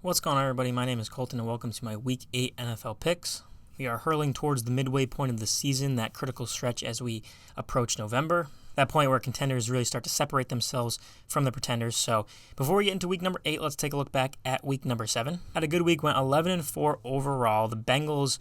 What's going on, everybody? My name is Colton, and welcome to my Week 8 NFL picks. We are hurling towards the midway point of the season, that critical stretch as we approach November, that point where contenders really start to separate themselves from the pretenders. So before we get into week number 8, let's take a look back at week number 7. Had a good week, went 11-4 overall. The Bengals,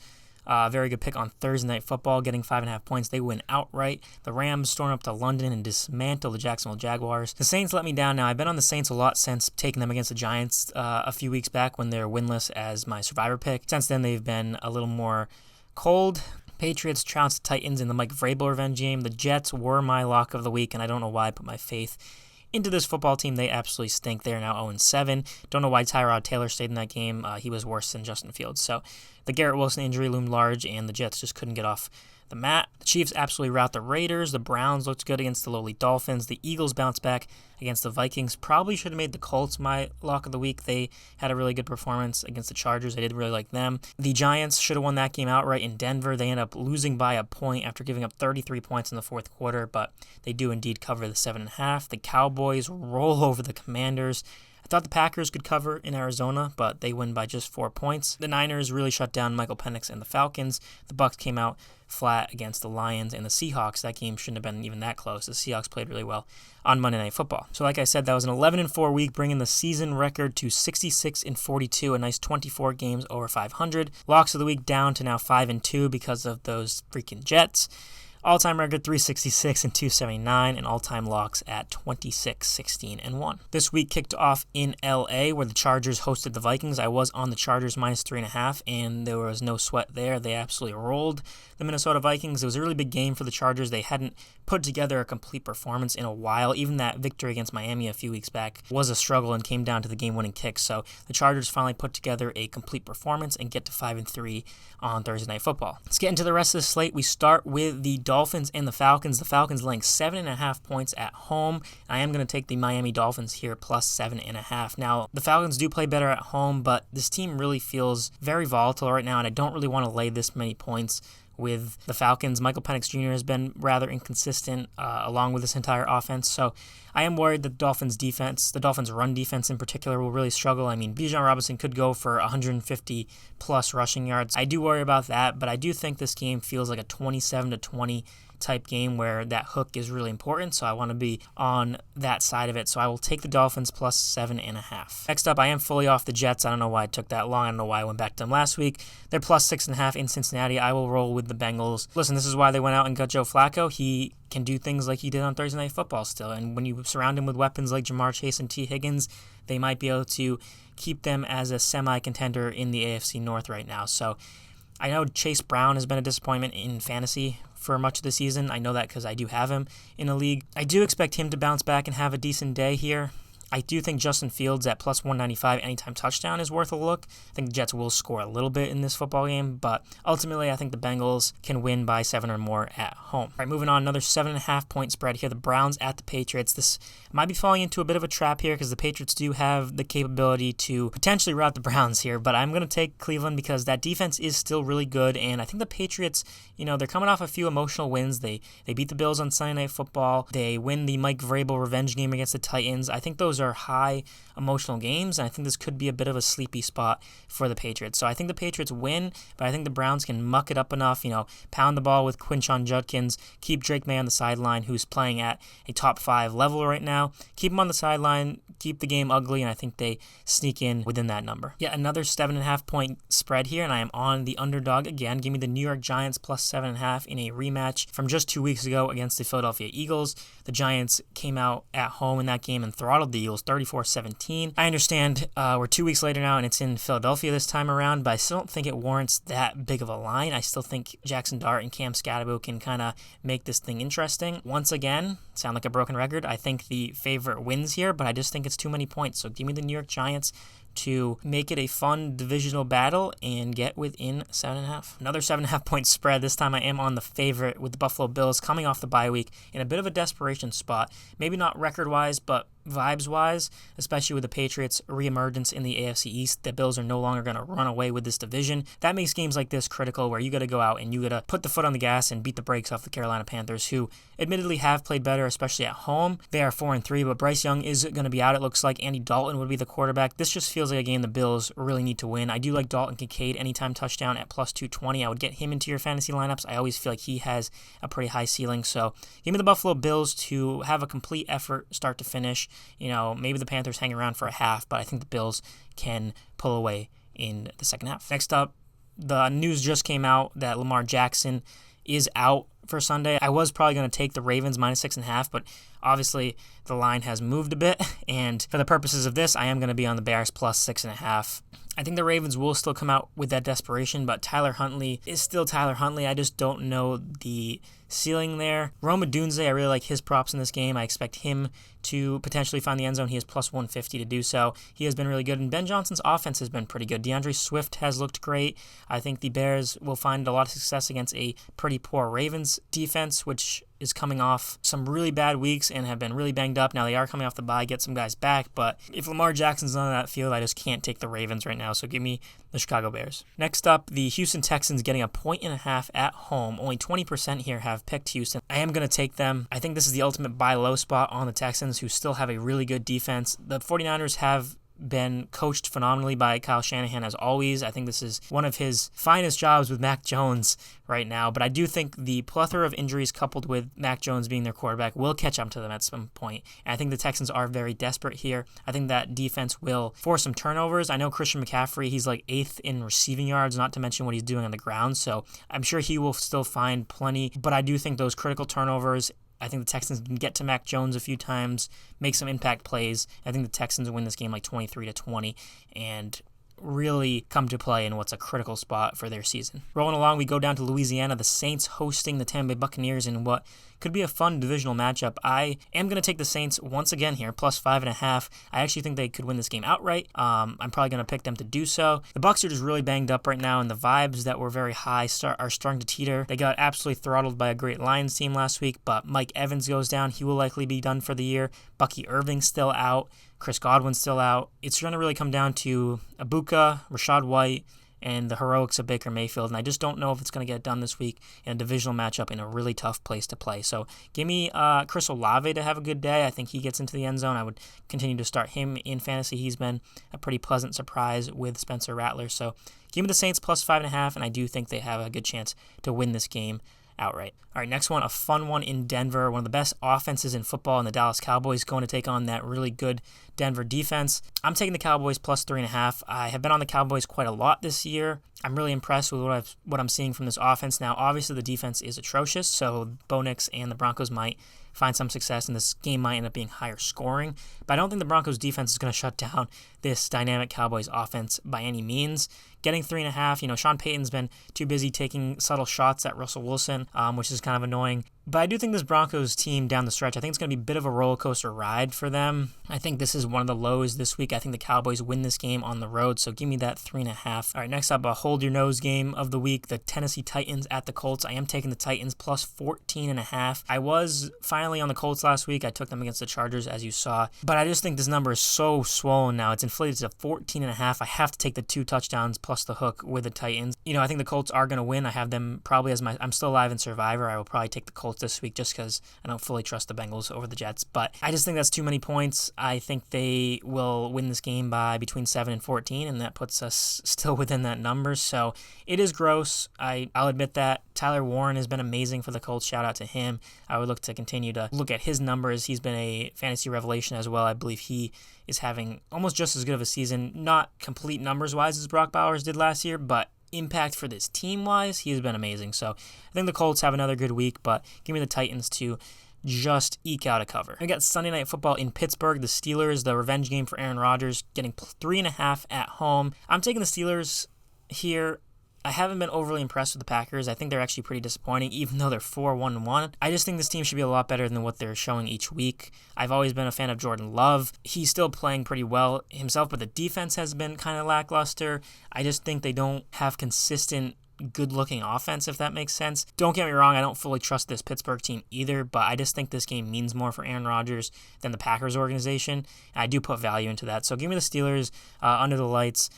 very good pick on Thursday Night Football, getting 5.5 points. They win outright. The Rams storm up to London and dismantle the Jacksonville Jaguars. The Saints let me down. Now, I've been on the Saints a lot since taking them against the Giants a few weeks back when they're winless as my survivor pick. Since then, they've been a little more cold. Patriots trounced the Titans in the Mike Vrabel revenge game. The Jets were my lock of the week, and I don't know why I put my faith into this football team. They absolutely stink. They are now 0-7. Don't know why Tyrod Taylor stayed in that game. He was worse than Justin Fields. So the Garrett Wilson injury loomed large, and the Jets just couldn't get off the mat. The Chiefs absolutely rout the Raiders. The Browns looked good against the lowly Dolphins. The Eagles bounced back against the Vikings. Probably should have made the Colts my lock of the week. They had a really good performance against the Chargers. I did really like them. The Giants should have won that game outright in Denver. They end up losing by a point after giving up 33 points in the fourth quarter, but they do indeed cover the 7.5. The Cowboys roll over the Commanders. I thought the Packers could cover in Arizona, but they win by just 4 points. The Niners really shut down Michael Penix and the Falcons. The Bucs came out flat against the Lions and the Seahawks. That game shouldn't have been even that close. The Seahawks played really well on Monday Night Football. So like I said, that was an 11-4 week, bringing the season record to 66-42, a nice 24 games over 500. Locks of the week down to now 5-2 because of those freaking Jets. All-time record 366 and 279, and all-time locks at 26-16-1. This week kicked off in LA, where the Chargers hosted the Vikings. I was on the Chargers minus 3.5, and there was no sweat there. They absolutely rolled the Minnesota Vikings. It was a really big game for the Chargers. They hadn't put together a complete performance in a while. Even that victory against Miami a few weeks back was a struggle and came down to the game-winning kick. So the Chargers finally put together a complete performance and get to 5-3 on Thursday Night Football. Let's get into the rest of the slate. We start with the Dolphins and the Falcons. The Falcons laying 7.5 points at home. I am going to take the Miami Dolphins here plus 7.5. Now, the Falcons do play better at home, but this team really feels very volatile right now, and I don't really want to lay this many points with the Falcons. Michael Penix Jr. has been rather inconsistent along with this entire offense, so I am worried that the Dolphins' run defense in particular, will really struggle. I mean, Bijan Robinson could go for 150-plus rushing yards. I do worry about that, but I do think this game feels like a 27-20 type game where that hook is really important, so I want to be on that side of it. So I will take the Dolphins plus 7.5. Next up, I am fully off the Jets. I don't know why it took that long. I don't know why I went back to them last week. They're plus 6.5 in Cincinnati. I will roll with the Bengals. Listen, this is why they went out and got Joe Flacco. He can do things like he did on Thursday Night Football still, and when you surround him with weapons like Jamar Chase and T. Higgins, they might be able to keep them as a semi-contender in the AFC North right now. So I know Chase Brown has been a disappointment in fantasy for much of the season. I know that because I do have him in a league. I do expect him to bounce back and have a decent day here. I do think Justin Fields at plus 195 anytime touchdown is worth a look. I think the Jets will score a little bit in this football game, but ultimately I think the Bengals can win by 7 or more at home. All right, moving on, another 7.5 point spread here. The Browns at the Patriots. This might be falling into a bit of a trap here because the Patriots do have the capability to potentially rout the Browns here, but I'm going to take Cleveland because that defense is still really good, and I think the Patriots, they're coming off a few emotional wins. They beat the Bills on Sunday Night Football. They win the Mike Vrabel revenge game against the Titans. I think those are high emotional games, and I think this could be a bit of a sleepy spot for the Patriots. So I think the Patriots win, but I think the Browns can muck it up enough, pound the ball with Quinshon Judkins, keep Drake May on the sideline, who's playing at a top 5 level right now, keep him on the sideline, keep the game ugly, and I think they sneak in within that number. Yeah, another 7.5 point spread here, and I am on the underdog again. Give me the New York Giants plus 7.5 in a rematch from just 2 weeks ago against the Philadelphia Eagles. The Giants came out at home in that game and throttled the Eagles 34-17. I understand we're 2 weeks later now and it's in Philadelphia this time around, but I still don't think it warrants that big of a line. I still think Jackson Dart and Cam Scatterbo can kind of make this thing interesting. Once again, sound like a broken record, I think the favorite wins here, but I just think it's too many points. So give me the New York Giants to make it a fun divisional battle and get within 7.5. Another 7.5 point spread. This time I am on the favorite with the Buffalo Bills coming off the bye week in a bit of a desperation spot. Maybe not record-wise, but vibes-wise, especially with the Patriots' reemergence in the AFC East. The Bills are no longer going to run away with this division. That makes games like this critical, where you got to go out and you got to put the foot on the gas and beat the brakes off the Carolina Panthers, who admittedly have played better, especially at home. They are 4-3, but Bryce Young is going to be out. It looks like Andy Dalton would be the quarterback. This just feels like a game the Bills really need to win. I do like Dalton Kincaid anytime touchdown at plus 220. I would get him into your fantasy lineups. I always feel like he has a pretty high ceiling. So give me the Buffalo Bills to have a complete effort start to finish. Maybe the Panthers hang around for a half, but I think the Bills can pull away in the second half. Next up, the news just came out that Lamar Jackson is out for Sunday. I was probably going to take the Ravens minus 6.5, but obviously the line has moved a bit, and for the purposes of this, I am going to be on the Bears plus 6.5. I think the Ravens will still come out with that desperation, but Tyler Huntley is still Tyler Huntley. I just don't know the ceiling there. Rome Odunze, I really like his props in this game. I expect him to potentially find the end zone. He is plus 150 to do so. He has been really good, and Ben Johnson's offense has been pretty good. DeAndre Swift has looked great. I think the Bears will find a lot of success against a pretty poor Ravens defense, which is coming off some really bad weeks and have been really banged up. Now they are coming off the bye, get some guys back, but if Lamar Jackson's on that field, I just can't take the Ravens right now, so give me the Chicago Bears. Next up, the Houston Texans getting a 1.5 at home. Only 20% here have picked Houston. I am going to take them. I think this is the ultimate buy low spot on the Texans, who still have a really good defense. The 49ers have been coached phenomenally by Kyle Shanahan as always. I think this is one of his finest jobs with Mac Jones right now, but I do think the plethora of injuries coupled with Mac Jones being their quarterback will catch up to them at some point. And I think the Texans are very desperate here. I think that defense will force some turnovers. I know Christian McCaffrey, he's like 8th in receiving yards, not to mention what he's doing on the ground, so I'm sure he will still find plenty, but I do think those critical turnovers, I think the Texans can get to Mac Jones a few times, make some impact plays. I think the Texans win this game like 23-20 and really come to play in what's a critical spot for their season. Rolling along, we go down to Louisiana, the Saints hosting the Tampa Bay Buccaneers in what could be a fun divisional matchup. I am going to take the Saints once again here, plus 5.5. I actually think they could win this game outright. I'm probably going to pick them to do so. The Bucs are just really banged up right now, and the vibes that were very high are starting to teeter. They got absolutely throttled by a great Lions team last week, but Mike Evans goes down. He will likely be done for the year. Bucky Irving's still out. Chris Godwin's still out. It's going to really come down to Ibuka, Rashad White, and the heroics of Baker Mayfield, and I just don't know if it's going to get done this week in a divisional matchup in a really tough place to play. So give me Chris Olave to have a good day. I think he gets into the end zone. I would continue to start him in fantasy. He's been a pretty pleasant surprise with Spencer Rattler. So give me the Saints plus 5.5, and I do think they have a good chance to win this game outright. All right, next one, a fun one in Denver. One of the best offenses in football, and the Dallas Cowboys going to take on that really good Denver defense. I'm taking the Cowboys plus 3.5. I have been on the Cowboys quite a lot this year. I'm really impressed with what I'm seeing from this offense. Now, obviously, the defense is atrocious, so Bo Nix and the Broncos might find some success, and this game might end up being higher scoring. But I don't think the Broncos defense is going to shut down this dynamic Cowboys offense by any means. Getting 3.5, Sean Payton's been too busy taking subtle shots at Russell Wilson, which is kind of annoying. But I do think this Broncos team down the stretch, I think it's going to be a bit of a roller coaster ride for them. I think this is one of the lows this week. I think the Cowboys win this game on the road, so give me that 3.5. All right, next up, a hold your nose game of the week, the Tennessee Titans at the Colts. I am taking the Titans plus 14.5. I was finally on the Colts last week. I took them against the Chargers, as you saw. But I just think this number is so swollen now. It's inflated to 14.5. I have to take the 2 touchdowns plus the hook with the Titans. I think the Colts are going to win. I have them probably as I'm still alive in Survivor. I will probably take the Colts this week just because I don't fully trust the Bengals over the Jets. But I just think that's too many points. I think they will win this game by between 7 and 14, and that puts us still within that number. So it is gross. I'll admit that. Tyler Warren has been amazing for the Colts. Shout out to him. I would look to continue to look at his numbers. He's been a fantasy revelation as well. I believe he is having almost just as good of a season, not complete numbers-wise as Brock Bowers did last year, but impact for this team-wise, he has been amazing. So I think the Colts have another good week, but give me the Titans to just eke out a cover. We got Sunday Night Football in Pittsburgh. The Steelers, the revenge game for Aaron Rodgers, getting 3.5 at home. I'm taking the Steelers here. I haven't been overly impressed with the Packers. I think they're actually pretty disappointing, even though they're 4-1-1. I just think this team should be a lot better than what they're showing each week. I've always been a fan of Jordan Love. He's still playing pretty well himself, but the defense has been kind of lackluster. I just think they don't have consistent good-looking offense, if that makes sense. Don't get me wrong, I don't fully trust this Pittsburgh team either, but I just think this game means more for Aaron Rodgers than the Packers organization, and I do put value into that. So give me the Steelers under the lights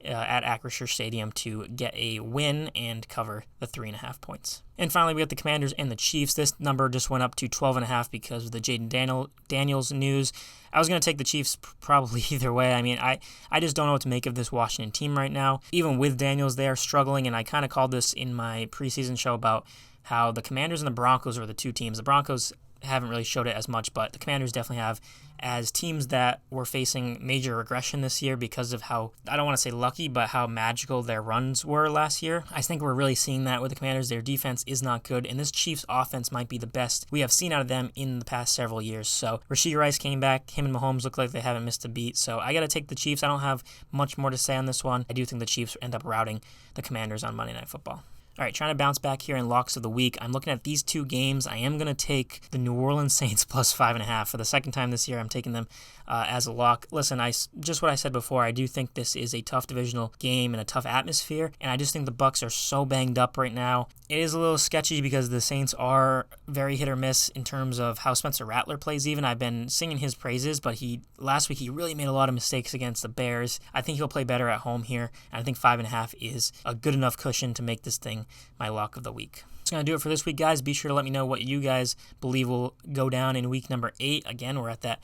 at Acrisure Stadium to get a win and cover the 3.5 points. And finally, we got the Commanders and the Chiefs. This number just went up to 12.5 because of the Jaden Daniels news. I was going to take the Chiefs probably either way. I mean, I just don't know what to make of this Washington team right now. Even with Daniels, they are struggling, and I kind of called this in my preseason show about how the Commanders and the Broncos are the two teams. The Broncos haven't really showed it as much, but the Commanders definitely have, as teams that were facing major regression this year because of how, I don't want to say lucky, but how magical their runs were last year. I think we're really seeing that with the Commanders. Their defense is not good, and this Chiefs offense might be the best we have seen out of them in the past several years. So Rashee Rice came back. Him and Mahomes look like they haven't missed a beat. So I got to take the Chiefs. I don't have much more to say on this one. I do think the Chiefs end up routing the Commanders on Monday Night Football. All right, trying to bounce back here in locks of the week. I'm looking at these two games. I am going to take the New Orleans Saints plus 5.5. For the second time this year, I'm taking them as a lock. Listen, just what I said before, I do think this is a tough divisional game and a tough atmosphere, and I just think the Bucs are so banged up right now. It is a little sketchy because the Saints are very hit or miss in terms of how Spencer Rattler plays even. I've been singing his praises, but last week he really made a lot of mistakes against the Bears. I think he'll play better at home here, and I think 5.5 is a good enough cushion to make this thing my lock of the week. That's going to do it for this week, guys. Be sure to let me know what you guys believe will go down in week number 8. Again, we're at that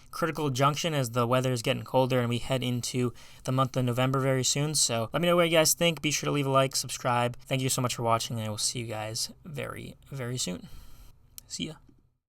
critical junction as the weather is getting colder and we head into the month of November very soon. So let me know what you guys think. Be sure to leave a like, subscribe. Thank you so much for watching, and I will see you guys very, very soon. See ya.